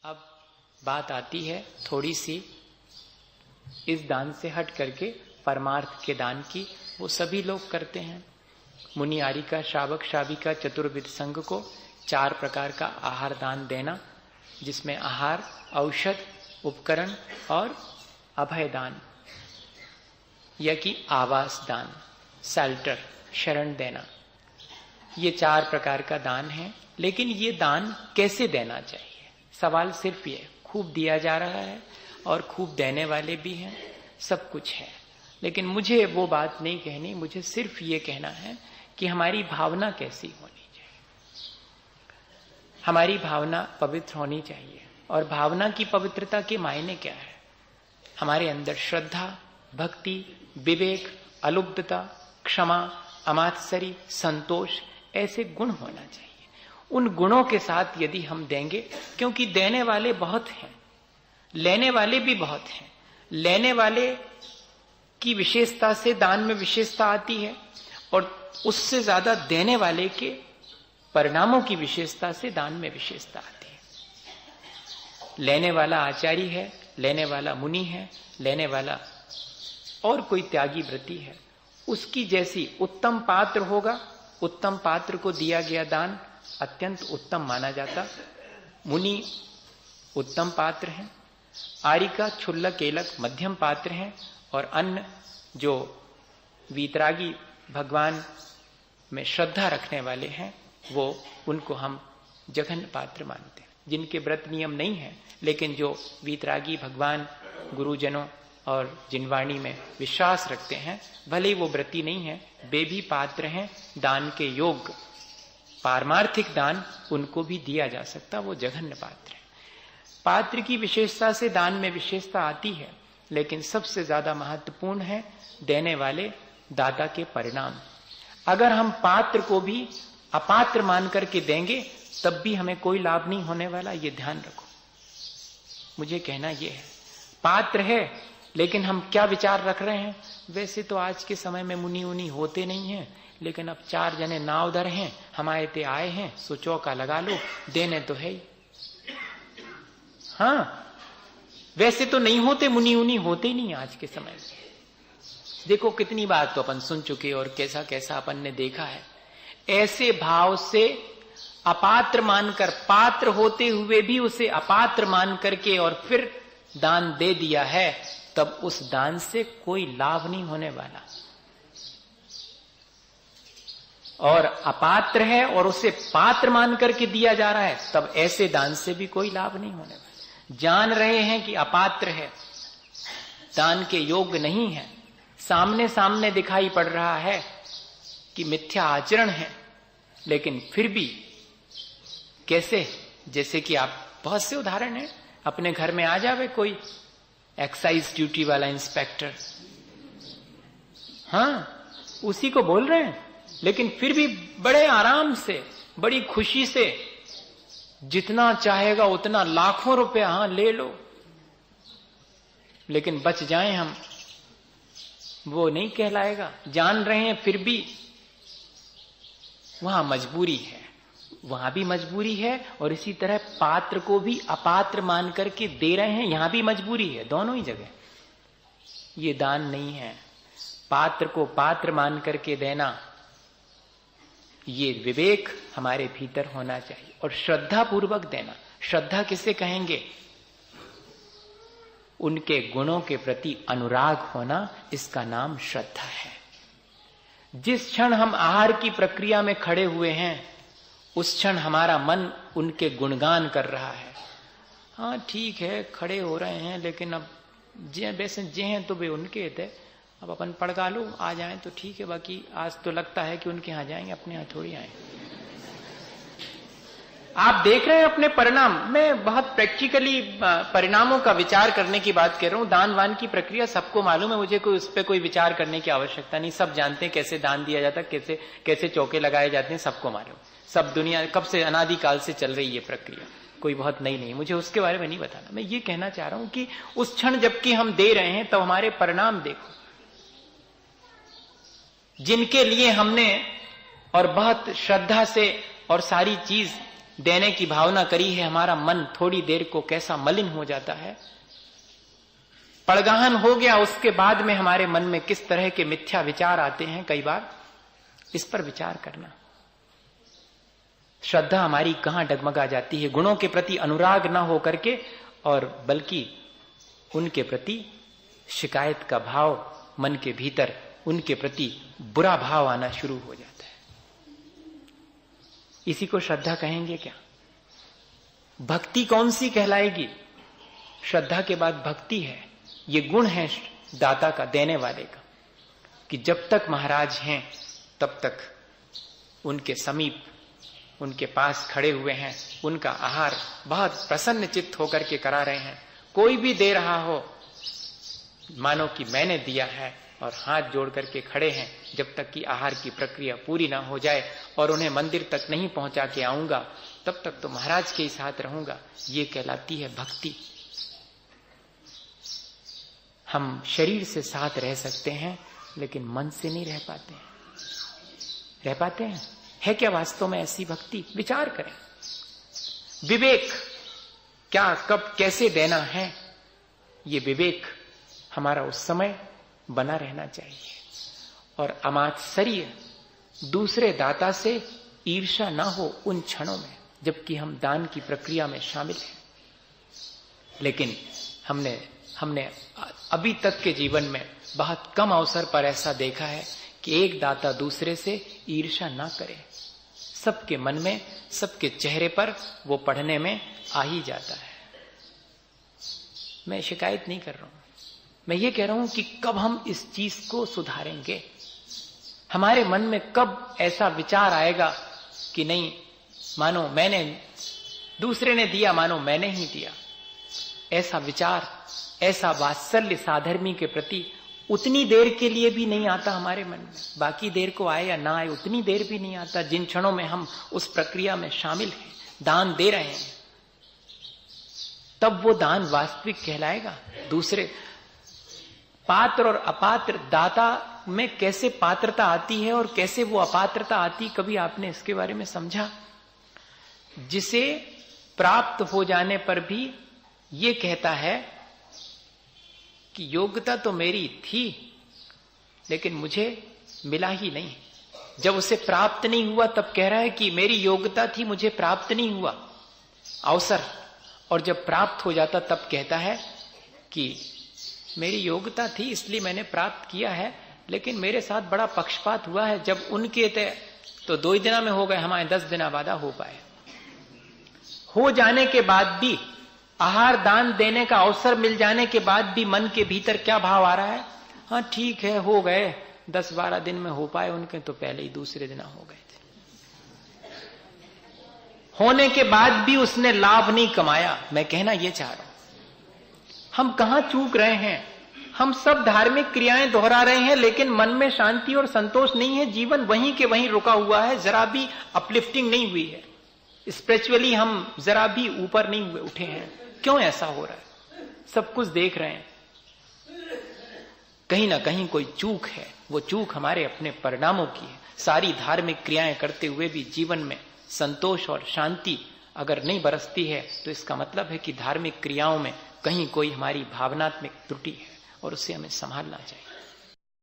अब बात आती है थोड़ी सी इस दान से हट करके परमार्थ के दान की। वो सभी लोग करते हैं। मुनि आरिका श्रावक श्राविका चतुर्विध संघ को 4 प्रकार का आहार दान देना, जिसमें आहार, औषध, उपकरण और अभय दान या कि आवास दान, शेल्टर, शरण देना, ये 4 प्रकार का दान है। लेकिन ये दान कैसे देना चाहिए? सवाल सिर्फ ये, खूब दिया जा रहा है और खूब देने वाले भी हैं, सब कुछ है, लेकिन मुझे वो बात नहीं कहनी। मुझे सिर्फ ये कहना है कि हमारी भावना कैसी होनी चाहिए। हमारी भावना पवित्र होनी चाहिए। और भावना की पवित्रता के मायने क्या है? हमारे अंदर श्रद्धा, भक्ति, विवेक, अलुब्धता, क्षमा, अमात्सरी, संतोष, ऐसे गुण होना चाहिए। उन गुणों के साथ यदि हम देंगे, क्योंकि देने वाले बहुत हैं, लेने वाले भी बहुत हैं। लेने वाले की विशेषता से दान में विशेषता आती है और उससे ज्यादा देने वाले के परिणामों की विशेषता से दान में विशेषता आती है। लेने वाला आचार्य है, लेने वाला मुनि है, लेने वाला और कोई त्यागी व्रती है, उसकी जैसी उत्तम पात्र होगा, उत्तम पात्र को दिया गया दान अत्यंत उत्तम माना जाता। मुनि उत्तम पात्र हैं, आरिका, क्षुल्लक, एलक मध्यम पात्र हैं, और अन्य जो वीतरागी भगवान में श्रद्धा रखने वाले हैं, वो उनको हम जघन्य पात्र मानते हैं। जिनके व्रत नियम नहीं है, लेकिन जो वीतरागी भगवान, गुरुजनों और जिनवाणी में विश्वास रखते हैं, भले ही वो व्रती नहीं है, वे भी पात्र हैं दान के योग्य। पारमार्थिक दान उनको भी दिया जा सकता, वो जघन्य पात्र है। पात्र की विशेषता से दान में विशेषता आती है, लेकिन सबसे ज्यादा महत्वपूर्ण है देने वाले दाता के परिणाम। अगर हम पात्र को भी अपात्र मान करके देंगे, तब भी हमें कोई लाभ नहीं होने वाला, ये ध्यान रखो। मुझे कहना ये है, पात्र है, लेकिन हम क्या विचार रख रहे हैं? वैसे तो आज के समय में मुनि उनी होते नहीं हैं, लेकिन अब 4 जने नावदर हैं, हमारे ते आए हैं, सो चौका लगा लो, देने तो है ही। हाँ, वैसे तो नहीं होते, मुनि उनी होते ही नहीं आज के समय में। देखो कितनी बात तो अपन सुन चुके और कैसा कैसा अपन ने देखा है। ऐसे भाव से अपात्र मानकर, पात्र होते हुए भी उसे अपात्र मान करके और फिर दान दे दिया है, तब उस दान से कोई लाभ नहीं होने वाला। और अपात्र है और उसे पात्र मान करके दिया जा रहा है, तब ऐसे दान से भी कोई लाभ नहीं होने वाला। जान रहे हैं कि अपात्र है, दान के योग्य नहीं है, सामने सामने दिखाई पड़ रहा है कि मिथ्या आचरण है, लेकिन फिर भी कैसे? जैसे कि आप, बहुत से उदाहरण हैं, अपने घर में आ जावे कोई एक्साइज ड्यूटी वाला इंस्पेक्टर, हाँ, उसी को बोल रहे हैं, लेकिन फिर भी बड़े आराम से, बड़ी खुशी से, जितना चाहेगा उतना, लाखों रुपया, हाँ ले लो, लेकिन बच जाएं हम, वो नहीं कहलाएगा। जान रहे हैं फिर भी वहां मजबूरी है, वहां भी मजबूरी है, और इसी तरह पात्र को भी अपात्र मान करके दे रहे हैं, यहां भी मजबूरी है, दोनों ही जगह। ये दान नहीं है। पात्र को पात्र मान करके देना, ये विवेक हमारे भीतर होना चाहिए, और श्रद्धा पूर्वक देना। श्रद्धा किसे कहेंगे? उनके गुणों के प्रति अनुराग होना, इसका नाम श्रद्धा है। जिस क्षण हम आहार की प्रक्रिया में खड़े हुए हैं, उस क्षण हमारा मन उनके गुणगान कर रहा है। हाँ ठीक है, खड़े हो रहे हैं, लेकिन अब वैसे जे हैं तो वे उनके थे, अब अपन पड़गा लो, आ जाएं तो ठीक है, बाकी आज तो लगता है कि उनके यहाँ जाएंगे, अपने यहाँ थोड़ी आए। आप देख रहे हैं अपने परिणाम। मैं बहुत प्रैक्टिकली परिणामों का विचार करने की बात कर रहा हूं। दान वान की प्रक्रिया सबको मालूम है, मुझे कोई उस पर कोई विचार करने की आवश्यकता नहीं। सब जानते हैं कैसे दान दिया जाता है, कैसे कैसे चौके लगाए जाते हैं, सबको मालूम। सब दुनिया कब से, अनादिकाल से चल रही है प्रक्रिया, कोई बहुत नई नहीं। मुझे उसके बारे में नहीं बताना। मैं ये कहना चाह रहा हूं कि उस क्षण जबकि हम दे रहे हैं, तब हमारे परिणाम देखो। जिनके लिए हमने और बहुत श्रद्धा से और सारी चीज देने की भावना करी है, हमारा मन थोड़ी देर को कैसा मलिन हो जाता है, पड़गाहन हो गया, उसके बाद में हमारे मन में किस तरह के मिथ्या विचार आते हैं कई बार, इस पर विचार करना। श्रद्धा हमारी कहां डगमगा जाती है, गुणों के प्रति अनुराग न हो करके, और बल्कि उनके प्रति शिकायत का भाव मन के भीतर, उनके प्रति बुरा भाव आना शुरू हो जाता है। इसी को श्रद्धा कहेंगे क्या? भक्ति कौन सी कहलाएगी? श्रद्धा के बाद भक्ति है। ये गुण है दाता का, देने वाले का, कि जब तक महाराज हैं तब तक उनके समीप, उनके पास खड़े हुए हैं, उनका आहार बहुत प्रसन्न चित्त होकर के करा रहे हैं। कोई भी दे रहा हो मानो कि मैंने दिया है, और हाथ जोड़ करके खड़े हैं, जब तक कि आहार की प्रक्रिया पूरी ना हो जाए और उन्हें मंदिर तक नहीं पहुंचा के आऊंगा, तब तक तो महाराज के ही साथ रहूंगा। ये कहलाती है भक्ति। हम शरीर से साथ रह सकते हैं, लेकिन मन से नहीं रह पाते हैं। रह पाते हैं? है क्या वास्तव में ऐसी भक्ति? विचार करें। विवेक, क्या कब कैसे देना है, ये विवेक हमारा उस समय बना रहना चाहिए। और अमात्सर्य, दूसरे दाता से ईर्ष्या ना हो उन क्षणों में जबकि हम दान की प्रक्रिया में शामिल हैं। लेकिन हमने अभी तक के जीवन में बहुत कम अवसर पर ऐसा देखा है कि एक दाता दूसरे से ईर्ष्या ना करे। सबके मन में, सबके चेहरे पर वो पढ़ने में आ ही जाता है। मैं शिकायत नहीं कर रहा हूं, मैं ये कह रहा हूं कि कब हम इस चीज को सुधारेंगे? हमारे मन में कब ऐसा विचार आएगा कि नहीं, मानो मैंने, दूसरे ने दिया मानो मैंने ही दिया। ऐसा विचार, ऐसा वात्सल्य साधर्मी के प्रति उतनी देर के लिए भी नहीं आता हमारे मन में। बाकी देर को आए या ना आए, उतनी देर भी नहीं आता जिन क्षणों में हम उस प्रक्रिया में शामिल हैं, दान दे रहे हैं। तब वो दान वास्तविक कहलाएगा। दूसरे पात्र और अपात्र दाता में कैसे पात्रता आती है और कैसे वो अपात्रता आती, कभी आपने इसके बारे में समझा? जिसे प्राप्त हो जाने पर भी ये कहता है कि योग्यता तो मेरी थी, लेकिन मुझे मिला ही नहीं। जब उसे प्राप्त नहीं हुआ तब कह रहा है कि मेरी योग्यता थी, मुझे प्राप्त नहीं हुआ अवसर। और जब प्राप्त हो जाता तब कहता है कि मेरी योग्यता थी इसलिए मैंने प्राप्त किया है, लेकिन मेरे साथ बड़ा पक्षपात हुआ है। जब उनके थे तो 2 ही दिन में हो गए, हमारे 10 दिन बाद हो पाए। हो जाने के बाद भी, आहार दान देने का अवसर मिल जाने के बाद भी मन के भीतर क्या भाव आ रहा है? हाँ ठीक है, हो गए, 10-12 दिन में हो पाए, उनके तो पहले ही दूसरे दिन हो गए थे। होने के बाद भी उसने लाभ नहीं कमाया। मैं कहना यह चाह रहा हूं, हम कहां चूक रहे हैं? हम सब धार्मिक क्रियाएं दोहरा रहे हैं, लेकिन मन में शांति और संतोष नहीं है। जीवन वहीं के वहीं रुका हुआ है, जरा भी अपलिफ्टिंग नहीं हुई है। स्पिरिचुअली हम जरा भी ऊपर नहीं हुए, उठे हैं। क्यों ऐसा हो रहा है? सब कुछ देख रहे हैं, कहीं ना कहीं कोई चूक है। वो चूक हमारे अपने परिणामों की है। सारी धार्मिक क्रियाएं करते हुए भी जीवन में संतोष और शांति अगर नहीं बरसती है, तो इसका मतलब है कि धार्मिक क्रियाओं में कहीं कोई हमारी भावनात्मक त्रुटि है, और उससे हमें संभालना चाहिए।